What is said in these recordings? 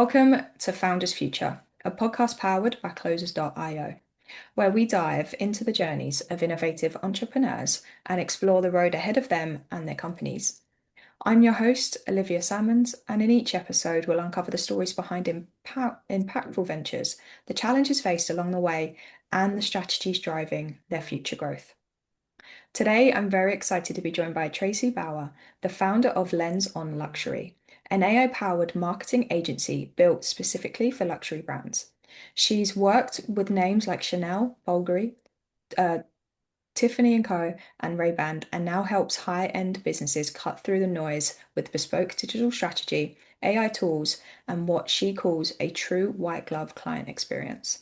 Welcome to Founders Future, a podcast powered by Closers.io, where we dive into the journeys of innovative entrepreneurs and explore the road ahead of them and their companies. I'm your host, Olivia Salmons, and in each episode, we'll uncover the stories behind impactful ventures, the challenges faced along the way, and the strategies driving their future growth. Today, I'm very excited to be joined by Tracy Bauer, the founder of Lens on Luxury, an AI-powered marketing agency built specifically for luxury brands. She's worked with names like Chanel, Bulgari, uh, Tiffany & Co, and Ray-Ban, and now helps high-end businesses cut through the noise with bespoke digital strategy, AI tools, and what she calls a true white glove client experience.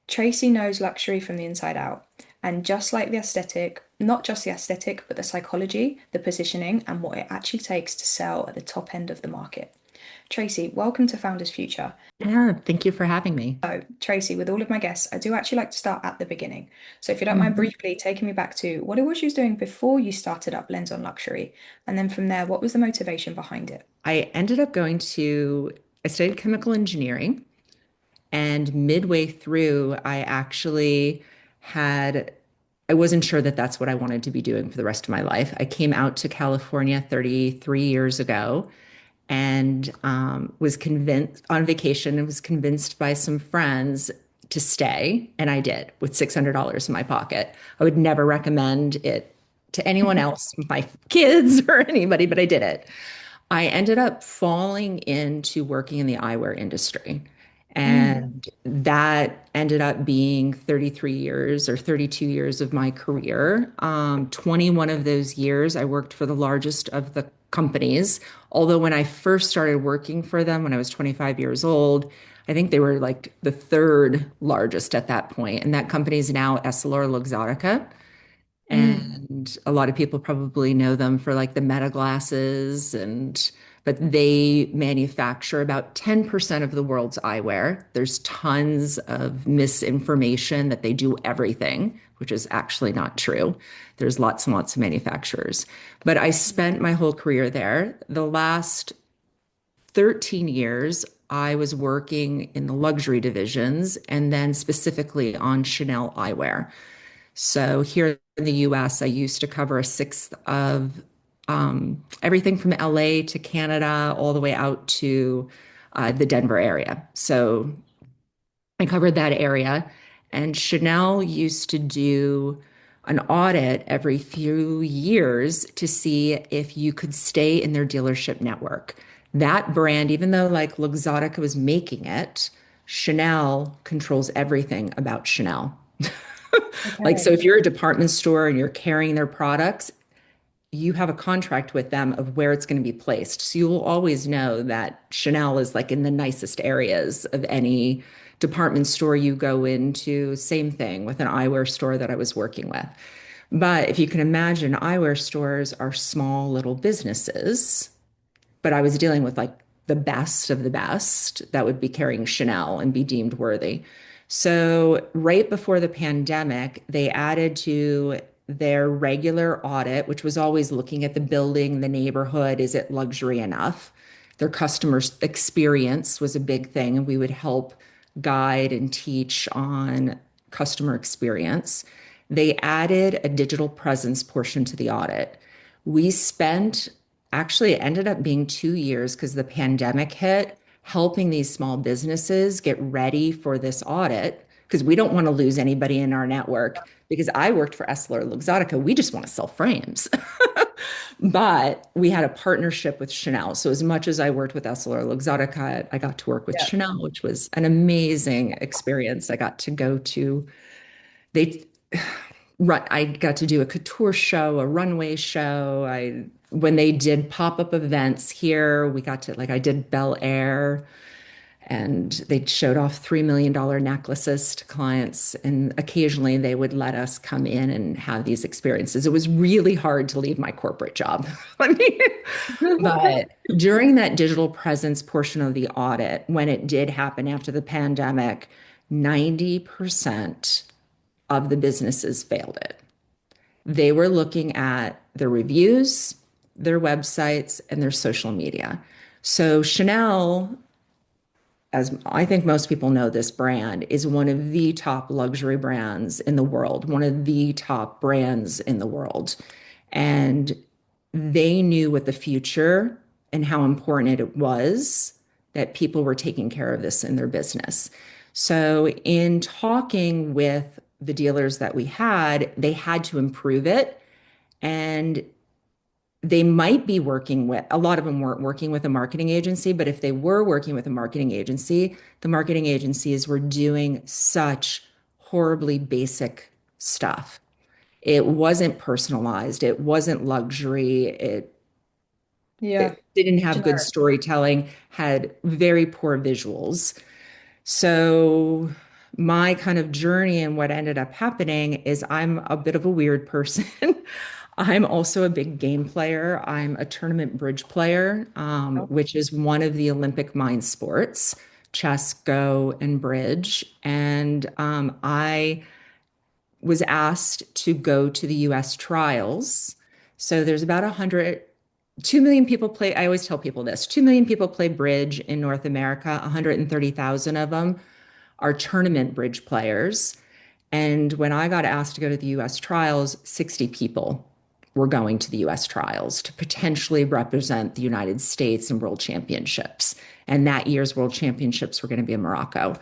Tracy knows luxury from the inside out. And just like the aesthetic, not just the aesthetic, but the psychology, the positioning, and what it actually takes to sell at the top end of the market. Tracy, welcome to Founders Future. Yeah, thank you for having me. So, Tracy, with all of my guests, I do actually like to start at the beginning. So, if you don't mind Mhm. briefly taking me back to what it was you was doing before you started up Lens on Luxury, and then from there, what was the motivation behind it? I studied chemical engineering, and midway through, I wasn't sure that that's what I wanted to be doing for the rest of my life. I came out to California 33 years ago and was convinced on vacation and was convinced by some friends to stay. And I did with $600 in my pocket. I would never recommend it to anyone else, my kids or anybody, but I did it. I ended up falling into working in the eyewear industry. Mm, And that ended up being 33 years or 32 years of my career. 21 of those years, I worked for the largest of the companies. Although when I first started working for them, when I was 25 years old, I think they were like the third largest at that point. And that company is now EssilorLuxottica. mm. And a lot of people probably know them for like the Meta glasses but they manufacture about 10% of the world's eyewear. There's tons of misinformation that they do everything, which is actually not true. There's lots and lots of manufacturers. But I spent my whole career there. The last 13 years, I was working in the luxury divisions and then specifically on Chanel eyewear. So here in the US, I used to cover a sixth of everything from LA to Canada, all the way out to the Denver area. So I covered that area. And Chanel used to do an audit every few years to see if you could stay in their dealership network. That brand, even though like Luxottica was making it, Chanel controls everything about Chanel. Like, so Okay. if you're a department store and you're carrying their products, you have a contract with them of where it's going to be placed. So you will always know that Chanel is like in the nicest areas of any department store you go into. Same thing with an eyewear store that I was working with. But if you can imagine, eyewear stores are small little businesses, but I was dealing with like the best of the best that would be carrying Chanel and be deemed worthy. So, right before the pandemic, they added to their regular audit, which was always looking at the building, the neighborhood, is it luxury enough? Their customer experience was a big thing, and we would help guide and teach on customer experience. They added a digital presence portion to the audit. We spent Actually, it ended up being 2 years because the pandemic hit, helping these small businesses get ready for this audit because we don't want to lose anybody in our network. Because I worked for EssilorLuxottica, we just want to sell frames. But we had a partnership with Chanel. So as much as I worked with EssilorLuxottica, I got to work with Yeah. Chanel, which was an amazing experience. I got to go to they I got to do a couture show, a runway show. I When they did pop-up events here, we got to like I did Bel Air and they showed off $3 million necklaces to clients. And occasionally they would let us come in and have these experiences. It was really hard to leave my corporate job. I mean, but during that digital presence portion of the audit, when it did happen after the pandemic, 90% of the businesses failed it. They were looking at their reviews, their websites, and their social media. So Chanel as I think most people know, this brand is one of the top luxury brands in the world, one of the top brands in the world. And they knew what the future and how important it was that people were taking care of this in their business. So, in talking with the dealers that we had, they had to improve it. And they might be working with, a lot of them weren't working with a marketing agency, but if they were working with a marketing agency, the marketing agencies were doing such horribly basic stuff. It wasn't personalized, it wasn't luxury, Yeah. it didn't have good Generic. storytelling, had very poor visuals. So, my kind of journey and what ended up happening is I'm a bit of a weird person. I'm also a big game player. I'm a tournament bridge player, which is one of the Olympic mind sports, chess, go, and bridge. And I was asked to go to the US trials. So there's about 2 million people play. I always tell people this 2 million people play bridge in North America, 130,000 of them are tournament bridge players. And when I got asked to go to the US trials, 60 people were going to the US trials to potentially represent the United States in world championships. And that year's world championships were going to be in Morocco.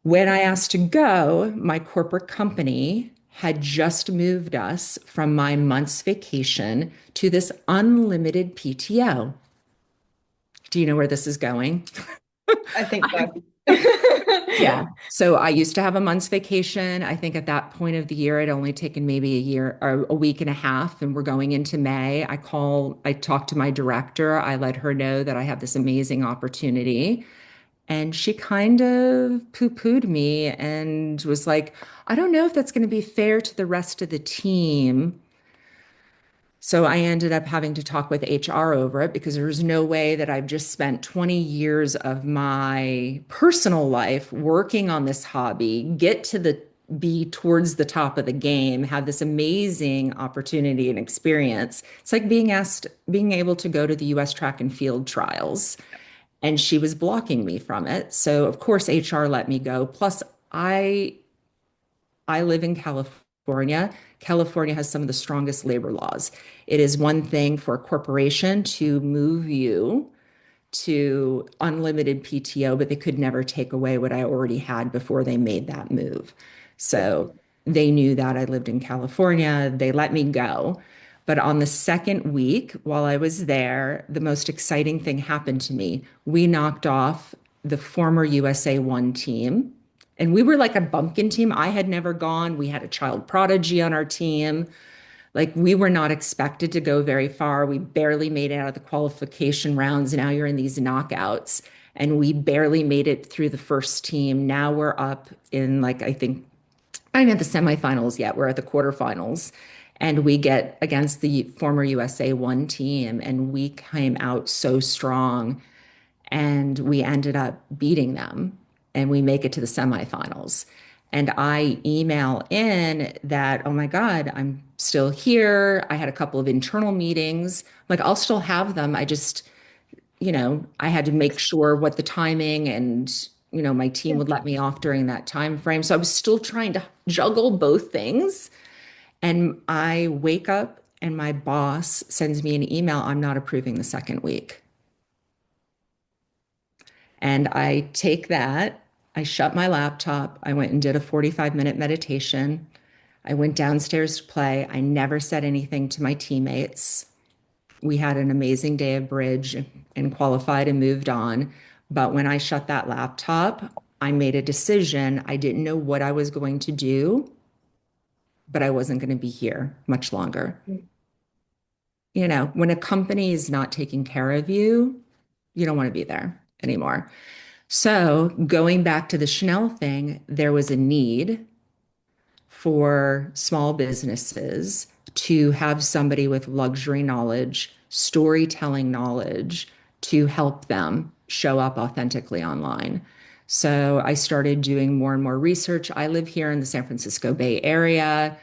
When I asked to go, my corporate company had just moved us from my month's vacation to this unlimited PTO. Do you know where this is going? I think so. Yeah. So I used to have a month's vacation. I think at that point of the year, I'd only taken maybe a year or a week and a half, and we're going into May. I talked to my director. I let her know that I have this amazing opportunity. And she kind of poo-pooed me and was like, I don't know if that's going to be fair to the rest of the team. So I ended up having to talk with HR over it because there was no way that I've just spent 20 years of my personal life working on this hobby, get to the be towards the top of the game, have this amazing opportunity and experience. It's like being able to go to the US track and field trials. And she was blocking me from it. So of course HR let me go. Plus, I I live in California. California has some of the strongest labor laws. It is one thing for a corporation to move you to unlimited PTO, but they could never take away what I already had before they made that move. Yeah. So they knew that I lived in California. They let me go. But on the second week, while I was there, the most exciting thing happened to me. We knocked off the former USA One team. And we were like a bumpkin team. I had never gone. We had a child prodigy on our team. Like we were not expected to go very far. We barely made it out of the qualification rounds. Now you're in these knockouts, and we barely made it through the first team. Now we're up in like I think I'm at the semifinals yet. We're at the quarterfinals, and we get against the former USA One team, and we came out so strong and we ended up beating them and we make it to the semifinals. And I email in that, oh my God, I'm still here. I had a couple of internal meetings. Like, I'll still have them. I just, I had to make sure what the timing and, my team Yeah. would let me off during that time frame. So I was still trying to juggle both things. And I wake up and my boss sends me an email. I'm not approving the second week. And I take that, I shut my laptop, I went and did a 45-minute meditation. I went downstairs to play. I never said anything to my teammates. We had an amazing day of bridge and qualified and moved on. But when I shut that laptop, I made a decision. I didn't know what I was going to do, but I wasn't going to be here much longer. When a company is not taking care of you, you don't want to be there anymore. So going back to the Chanel thing, there was a need for small businesses to have somebody with luxury knowledge, storytelling knowledge to help them show up authentically online. So I started doing more and more research. I live here in the San Francisco Bay Area.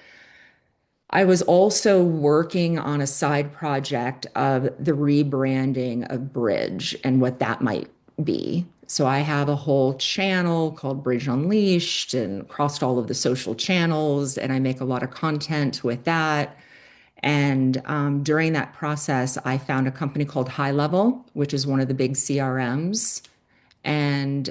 I was also working on a side project of the rebranding of Bridge and what that might be. So I have a whole channel called Bridge Unleashed and crossed all of the social channels, and I make a lot of content with that. And during that process, I found a company called HighLevel, which is one of the big CRMs. And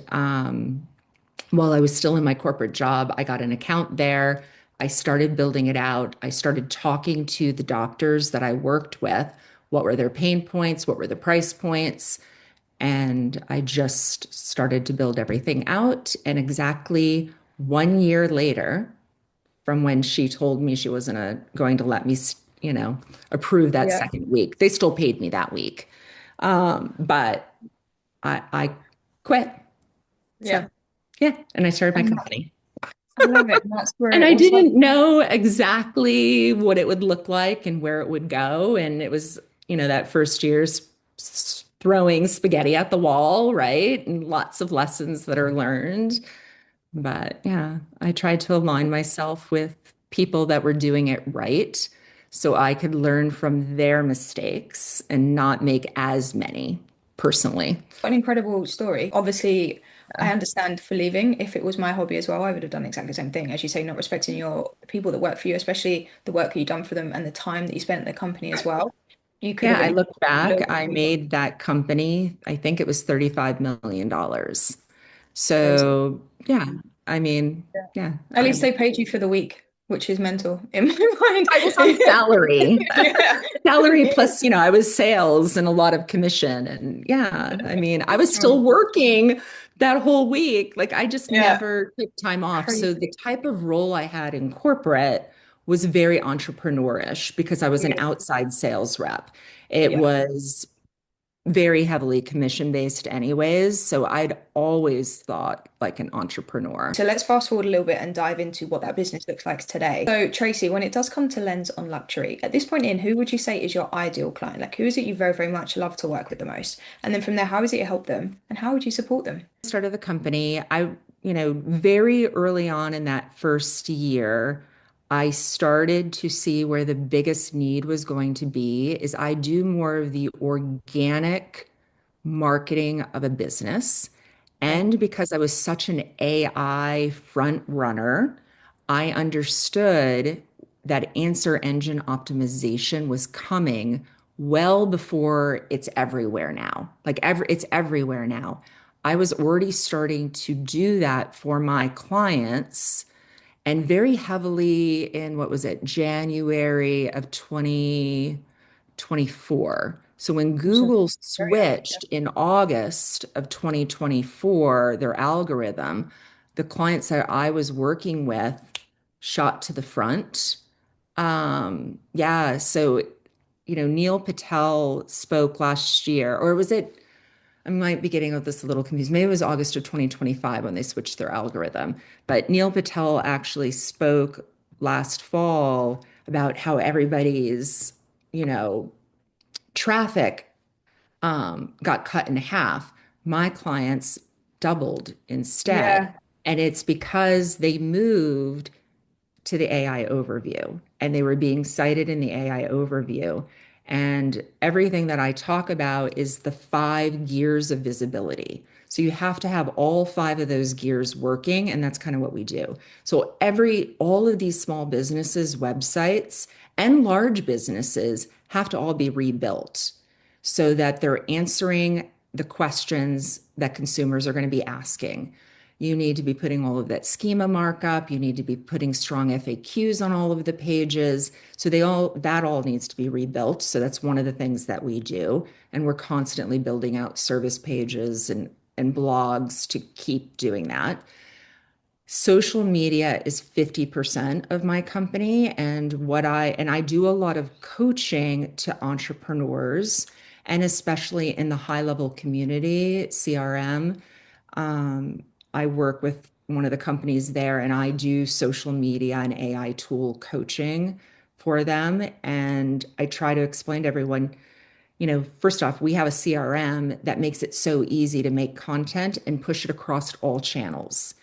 while I was still in my corporate job, I got an account there. I started building it out. I started talking to the doctors that I worked with. What were their pain points? What were the price points? And I just started to build everything out. And exactly 1 year later, from when she told me she wasn't going to let me, approve that Yeah. second week, they still paid me that week. But I quit. So Yeah. yeah, and I started my And company. I love it. And that's where And it I all started. didn't know exactly what it would look like and where it would go. And it was, that first year's throwing spaghetti at the wall, right? And lots of lessons that are learned. But yeah, I tried to align myself with people that were doing it right so I could learn from their mistakes and not make as many personally. What an incredible story. Obviously, I understand for leaving. If it was my hobby as well, I would have done exactly the same thing. As you say, not respecting your people that work for you, especially the work that you've done for them and the time that you spent at the company as well. You could Yeah, have I at least look a back, little bit I more made that company, I think it was $35 million. dollars. crazy. So, yeah, I mean, Yeah. yeah, At least they paid you for the week, which is mental in my mind. I was on salary. Yeah. Salary plus, I was sales and a lot of commission. And yeah, I mean, I was still working that whole week. Like I just Yeah. never took time off. So the Crazy. type of role I had in corporate was very entrepreneurish because I was an outside sales rep. It Yeah. was very heavily commission based anyways. So I'd always thought like an entrepreneur. So let's fast forward a little bit and dive into what that business looks like today. So Tracy, when it does come to lens on luxury, at this point in, who would you say is your ideal client? Like who is it you very, very much love to work with the most? And then from there, how is it you help them? And how would you support them? Started the company, very early on in that first year, I started to see where the biggest need was going to be is I do more of the organic marketing of a business. Okay. And because I was such an AI front runner, I understood that answer engine optimization was coming well before it's everywhere now. It's everywhere now. I was already starting to do that for my clients and very heavily in what was it, January of 2024. So when Awesome. Google Very early. Yeah. switched in August of 2024, their algorithm, the clients that I was working with shot to the front. Yeah, so Neil Patel spoke last year, or was it? I might be getting this a little confused. Maybe it was August of 2025 when they switched their algorithm. But Neil Patel actually spoke last fall about how everybody's, you know, traffic got cut in half. My clients doubled instead. Yeah. And it's because they moved to the AI overview and they were being cited in the AI overview. And everything that I talk about is the 5 gears of visibility. So you have to have all five of those gears working, and that's kind of what we do. So all of these small businesses, websites, and large businesses have to all be rebuilt so that they're answering the questions that consumers are going to be asking. You need to be putting all of that schema markup. You need to be putting strong FAQs on all of the pages. So that all needs to be rebuilt. So that's one of the things that we do. And we're constantly building out service pages and blogs to keep doing that. Social media is 50% of my company and I do a lot of coaching to entrepreneurs and especially in the high level community, CRM. Um, I work with one of the companies there and I do social media and AI tool coaching for them. And I try to explain to everyone, first off, we have a CRM that makes it so easy to make content and push it across all channels.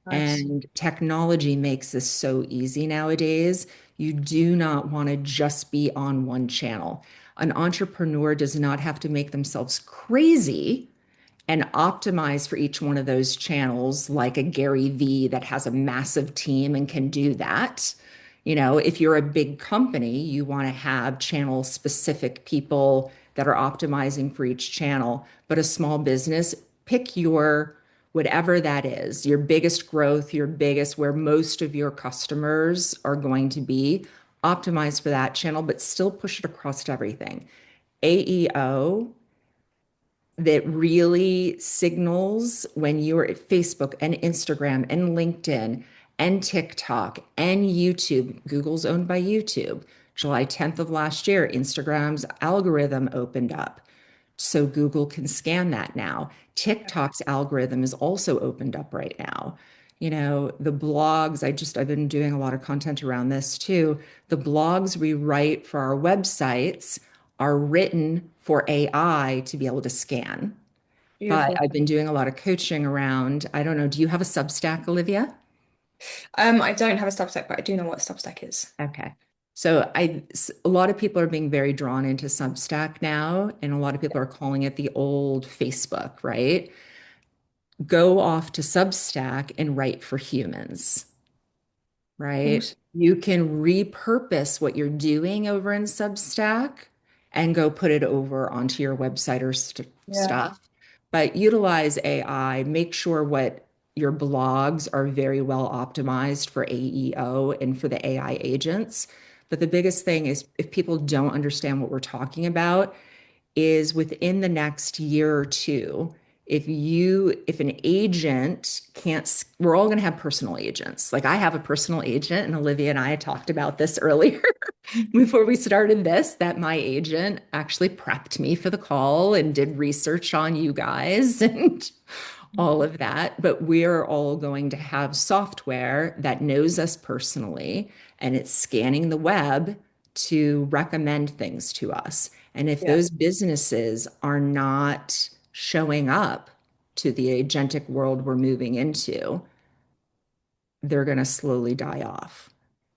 Nice. And technology makes this so easy nowadays. You do not want to just be on one channel. An entrepreneur does not have to make themselves crazy and optimize for each one of those channels, like a Gary Vee that has a massive team and can do that. You know, if you're a big company, you want to have channel specific people that are optimizing for each channel. But a small business, pick your whatever that is, your biggest growth, your biggest, where most of your customers are going to be, optimize for that channel, but still push it across to everything. AEO that really signals when you're at Facebook and Instagram and LinkedIn and TikTok and YouTube. Google's owned by YouTube. July 10th of last year, Instagram's algorithm opened up. So Google can scan that now. TikTok's algorithm is also opened up right now. You know, the blogs, I've been doing a lot of content around this too. The blogs we write for our websites are written for AI to be able to scan. But Beautiful. I've been doing a lot of coaching around, I don't know, do you have a Substack, Olivia? I don't have a Substack, but I do know what a Substack is. Okay. So a lot of people are being very drawn into Substack now, and a lot of people are calling it the old Facebook, right? Go off to Substack and write for humans, right? Awesome. You can repurpose what you're doing over in Substack and go put it over onto your website or Yeah. stuff. But utilize AI, make sure what your blogs are very well optimized for AEO and for the AI agents. But the biggest thing is if people don't understand what we're talking about, is within the next year or two, if an agent can't, we're all going to have personal agents. Like I have a personal agent, and Olivia and I had talked about this earlier before we started this, that my agent actually prepped me for the call and did research on you guys and all of that. But we're all going to have software that knows us personally, and it's scanning the web to recommend things to us. And if Yeah. those businesses are not showing up to the agentic world we're moving into, they're going to slowly die off.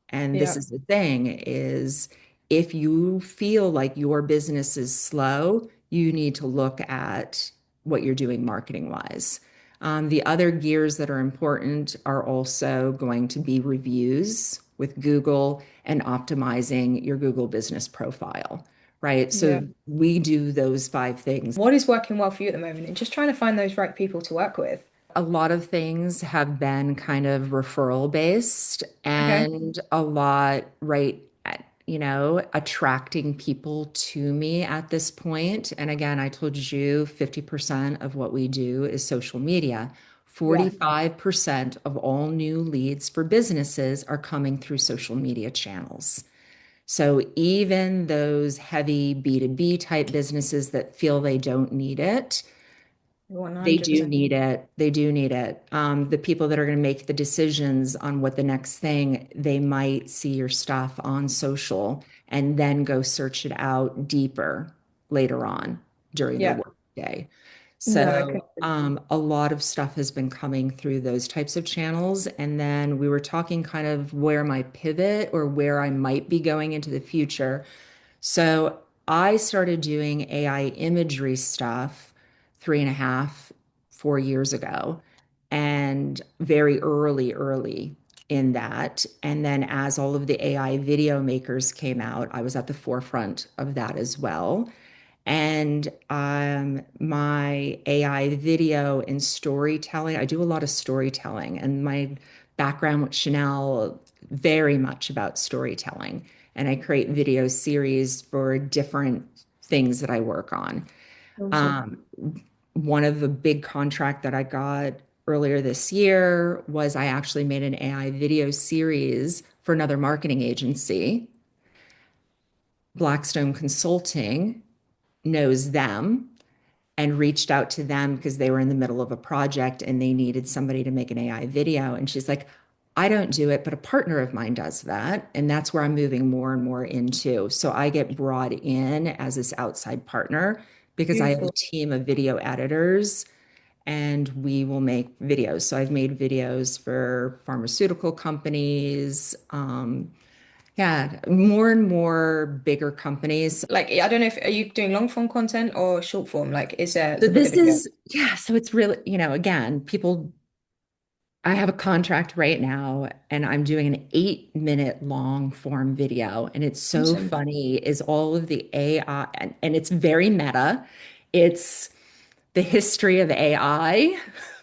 And this Yeah. is the thing is if you feel like your business is slow, you need to look at what you're doing marketing wise. The other gears that are important are also going to be reviews with Google and optimizing your Google business profile, right? Yeah. So we do those five things. What is working well for you at the moment and just trying to find those right people to work with? A lot of things have been kind of referral based Okay. and a lot right at, attracting people to me at this point. And again, I told you 50% of what we do is social media. Yeah. 45% of all new leads for businesses are coming through social media channels. So even those heavy B2B type businesses that feel they don't need it, they do 100%. need it. They do need it. The people that are going to make the decisions on what the next thing, they might see your stuff on social and then go search it out deeper later on during their Yeah. workday. No, I could. So, a lot of stuff has been coming through those types of channels. And then we were talking kind of where my pivot or where I might be going into the future. So I started doing AI imagery stuff 3.5, 4 years ago, and very early in that. And then as all of the AI video makers came out, I was at the forefront of that as well. And my AI video and storytelling, I do a lot of storytelling, and my background with Chanel, very much about storytelling. And I create video series for different things that I work on. Awesome. Um, One of the big contract that I got earlier this year was I actually made an AI video series for another marketing agency. Blackstone Consulting knows them and reached out to them because they were in the middle of a project and they needed somebody to make an AI video. And she's like, I don't do it, but a partner of mine does that. And that's where I'm moving more and more into. So I get brought in as this outside partner because I have a Beautiful. team of video editors and we will make videos. So I've made videos for pharmaceutical companies, Yeah, more and more bigger companies. Like, I don't know if are you doing long form content or short form? Like, is there So the this video? is, yeah, so it's really, again, I have a contract right now and I'm doing an 8-minute long form video. And it's so Awesome. funny is all of the AI, and it's very meta. It's the history of AI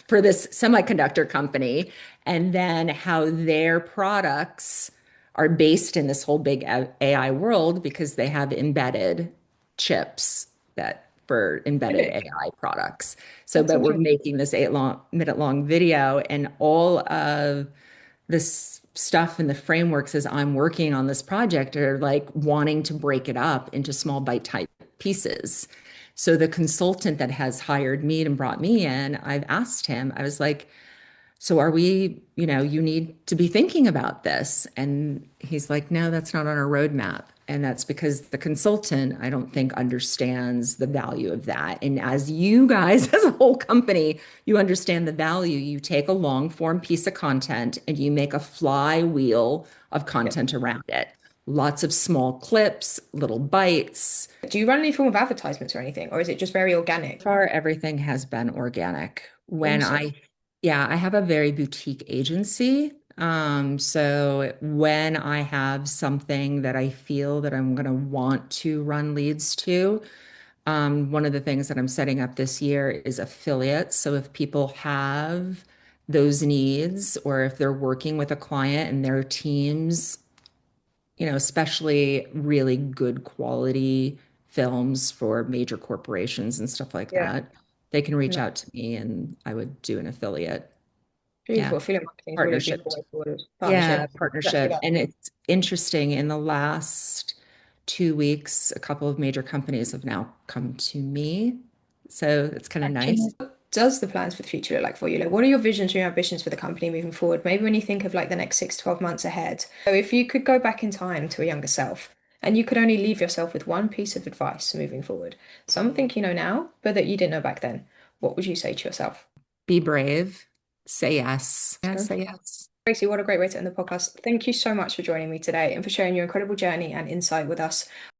for this semiconductor company, and then how their products are based in this whole big AI world because they have embedded chips that for embedded Really? AI products. So, That's but we're interesting. making this 8-minute long video, and all of this stuff and the frameworks as I'm working on this project are like wanting to break it up into small bite type pieces. So the consultant that has hired me and brought me in, I've asked him, I was like, so are we, you need to be thinking about this. And he's like, no, that's not on our roadmap. And that's because the consultant, I don't think, understands the value of that. And as you guys, as a whole company, you understand the value. You take a long form piece of content and you make a flywheel of Yeah. content around it. Lots of small clips, little bites. Do you run any form of advertisements or anything, or is it just very organic? Far, everything has been organic. Awesome. Yeah, I have a very boutique agency. So when I have something that I feel that I'm going to want to run leads to, one of the things that I'm setting up this year is affiliates. So if people have those needs, or if they're working with a client and their teams, especially really good quality films for major corporations and stuff like Yeah. that, they can reach No, out to me and I would do an affiliate. Yeah, beautiful. Affiliate marketing is a really partnership. beautiful way forward. Yeah, Partnership. Exactly partnership. that. And it's interesting in the last 2 weeks, a couple of major companies have now come to me. So it's kind of nice. What does the plans for the future look like for you? Like, what are your visions or your ambitions for the company moving forward? Maybe when you think of like the next 6 to 12 months ahead. So if you could go back in time to a younger self and you could only leave yourself with one piece of advice moving forward, something you know now, but that you didn't know back then, what would you say to yourself? Be brave. Say yes. Yeah, So, say yes. Tracy, what a great way to end the podcast. Thank you so much for joining me today and for sharing your incredible journey and insight with us.